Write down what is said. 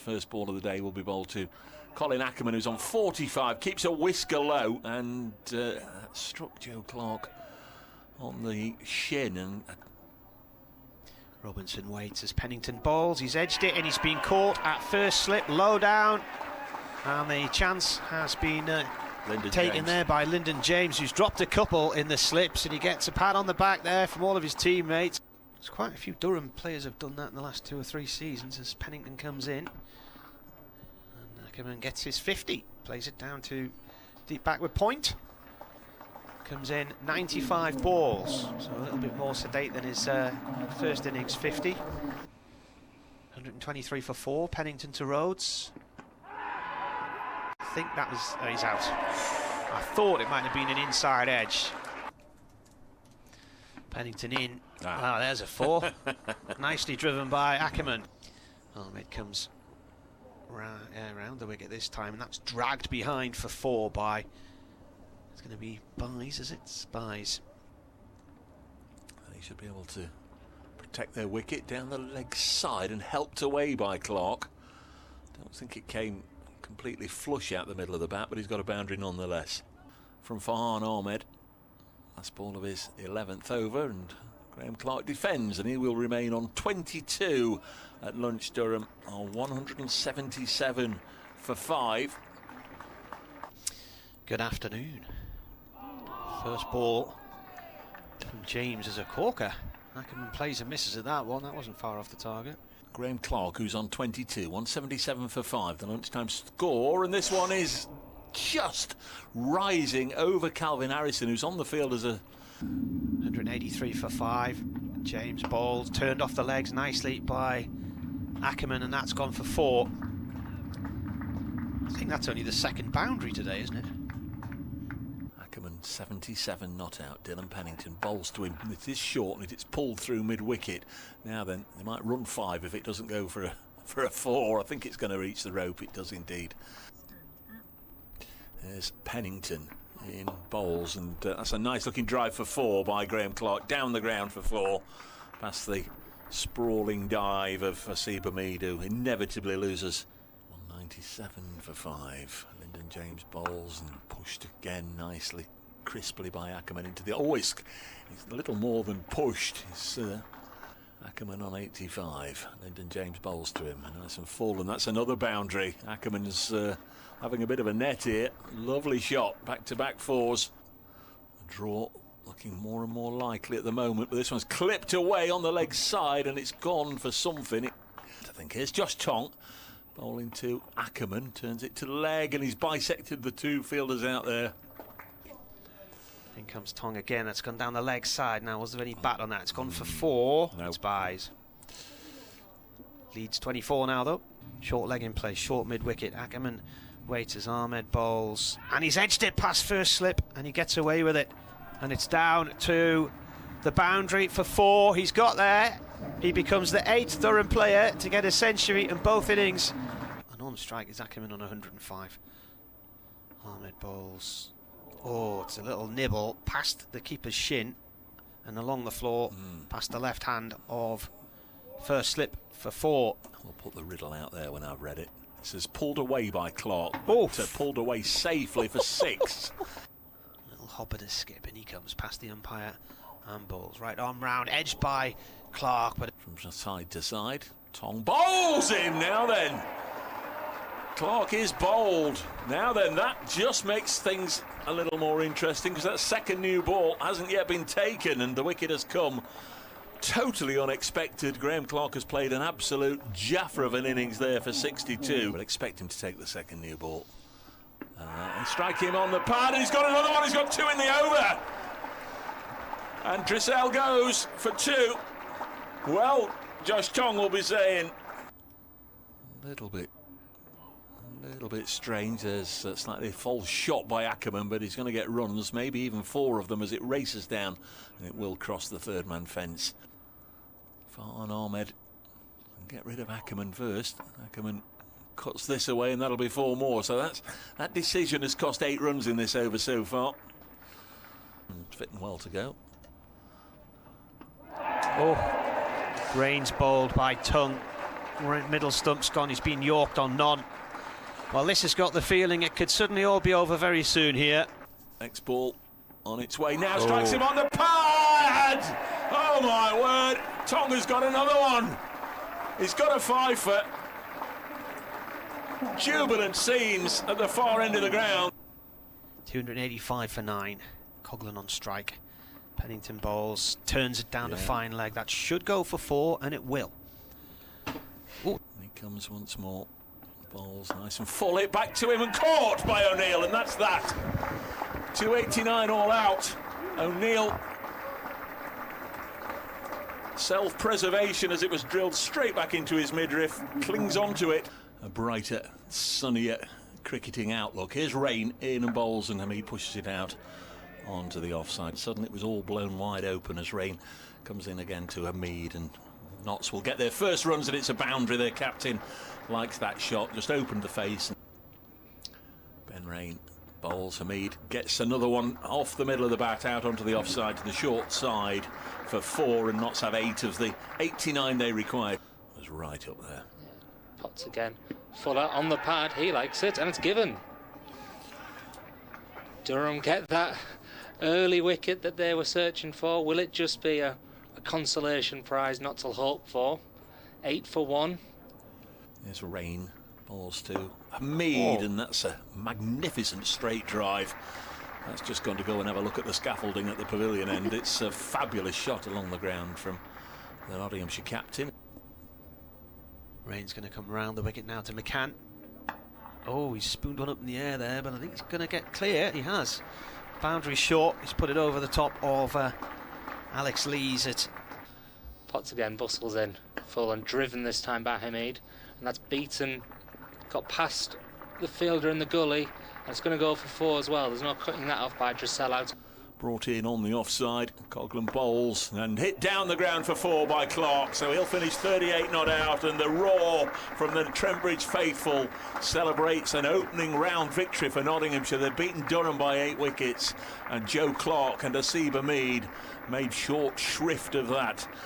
first ball of the day will be bowled to Colin Ackermann, who's on 45, keeps a whisker low, and struck Joe Clarke on the shin. And Robinson waits as Pennington bowls. He's edged it and he's been caught at first slip, low down, and the chance has been taken there by Lyndon James, who's dropped a couple in the slips, and he gets a pat on the back there from all of his teammates. There's quite a few Durham players have done that in the last 2 or 3 seasons as Pennington comes in. And Ackermann gets his 50, plays it down to deep backward point. Comes in 95 balls, so a little bit more sedate than his first innings 50. 123 for 4, Pennington to Rhodes. I think that was, he's out. I thought it might have been an inside edge. Pennington in. Ah, there's a 4. Nicely driven by Ackermann. Hameed comes round the wicket this time, and that's dragged behind for 4 by, it's going to be Spies, is it? Spies. They should be able to protect their wicket down the leg side, and helped away by Clarke. Don't think it came completely flush out the middle of the bat, but he's got a boundary nonetheless. From Farhan Ahmed, last ball of his 11th over, and Graham Clarke defends, and he will remain on 22 at lunch. Durham on 177 for 5. Good afternoon. First ball from James is a corker. Ackermann plays and misses at that one. That wasn't far off the target. Graham Clarke, who's on 22, 177 for 5, the lunchtime score, and this one is just rising over Calvin Harrison, who's on the field as a 183 for 5. James bowls, turned off the legs nicely by Ackermann, and that's gone for 4. I think that's only the second boundary today, isn't it? Ackermann 77 not out. Dylan Pennington bowls to him. It is short and it's pulled through mid-wicket. Now then, they might run 5 if it doesn't go for a 4. I think it's going to reach the rope. It does indeed. There's Pennington in bowls, and that's a nice looking drive for 4 by Graham Clarke, down the ground for 4, past the sprawling dive of Haseeb Hameed, who inevitably loses. 197 for 5. Lyndon James bowls and pushed again nicely, crisply by Ackermann into the... He's a little more than pushed. It's Ackermann on 85. Lyndon James bowls to him, nice and full, and that's another boundary. Ackermann's having a bit of a net here. Lovely shot, back-to-back 4s. The draw looking more and more likely at the moment, but this one's clipped away on the leg side, and it's gone for something. I think here's Josh Tong bowling to Ackermann, turns it to leg, and he's bisected the 2 fielders out there. In comes Tong again. That's gone down the leg side. Now, was there any bat on that? It's gone for 4. No. Spies. Leads 24 now, though. Short leg in play, short mid-wicket. Ackermann waits as Ahmed bowls, and he's edged it past first slip, and he gets away with it. And it's down to the boundary for 4. He's got there. He becomes the 8th Durham player to get a century in both innings. And on strike is Ackermann on 105. Ahmed bowls. Oh, it's a little nibble past the keeper's shin and along the floor past the left hand of first slip for 4. We'll put the riddle out there when I've read it. It says pulled away by Clarke, pulled away safely for 6. Little hopper to skip, and he comes past the umpire and bowls. Right arm round, edged by Clarke, but from side to side, Tong bowls him. Now then, Clarke is bowled. Now then, that just makes things a little more interesting, because that second new ball hasn't yet been taken, and the wicket has come totally unexpected. Graham Clarke has played an absolute jaffer of an innings there for 62. But expect him to take the second new ball. And strike him on the pad, and he's got another one. He's got 2 in the over. And Drissell goes for 2. Well, Josh Tong will be saying a little bit strange. There's a slightly false shot by Ackermann, but he's going to get runs, maybe even 4 of them, as it races down, and it will cross the third man fence. Farhan Ahmed can get rid of Ackermann first. Ackermann cuts this away, and that'll be 4 more. So that decision has cost 8 runs in this over so far. Fitting well to go. Oh, Grains bowled by Tongue. middle stump's gone. He's been yorked on none. Well, this has got the feeling it could suddenly all be over very soon here. Next ball on its way now, strikes him on the pad! Oh my word, Tonga's got another one. He's got a fifer. Jubilant scenes at the far end of the ground. 285 for 9. Coghlan on strike. Pennington bowls, turns it down to fine leg. That should go for 4, and it will. Ooh. He comes once more. Bowls nice and full. It back to him and caught by O'Neill, and that's that. 289 all out. O'Neill. Self-preservation as it was drilled straight back into his midriff. Clings onto it. A brighter, sunnier cricketing outlook. Here's rain in and bowls, and Hameed pushes it out onto the offside. Suddenly it was all blown wide open as rain comes in again to Hameed, and Notts will get their first runs, and it's a boundary. Their captain likes that shot, just opened the face. Ben Rain bowls. Hameed gets another one off the middle of the bat out onto the offside to the short side for 4, and Notts have 8 of the 89 they required. It was right up there. Potts again. Fuller on the pad, he likes it, and it's given. Durham get that early wicket that they were searching for. Will it just be a consolation prize not to hope for? 8 for 1. There's Rain, balls to Hameed, and that's a magnificent straight drive. That's just going to go and have a look at the scaffolding at the pavilion end. It's a fabulous shot along the ground from the Nottinghamshire captain. Rain's going to come round the wicket now to McCann. Oh, he's spooned one up in the air there, but I think he's going to get clear. He has. Boundary short. He's put it over the top of Alex Lees. Potts again bustles in. Full and driven this time by Hameed. And that's beaten. Got past the fielder in the gully. And it's going to go for 4 as well. There's no cutting that off by just sellout. Brought in on the offside. Coghlan bowls and hit down the ground for 4 by Clarke, so he'll finish 38 not out, and the roar from the Trent Bridge faithful celebrates an opening round victory for Nottinghamshire. They've beaten Durham by 8 wickets, and Joe Clarke and Haseeb Hameed made short shrift of that.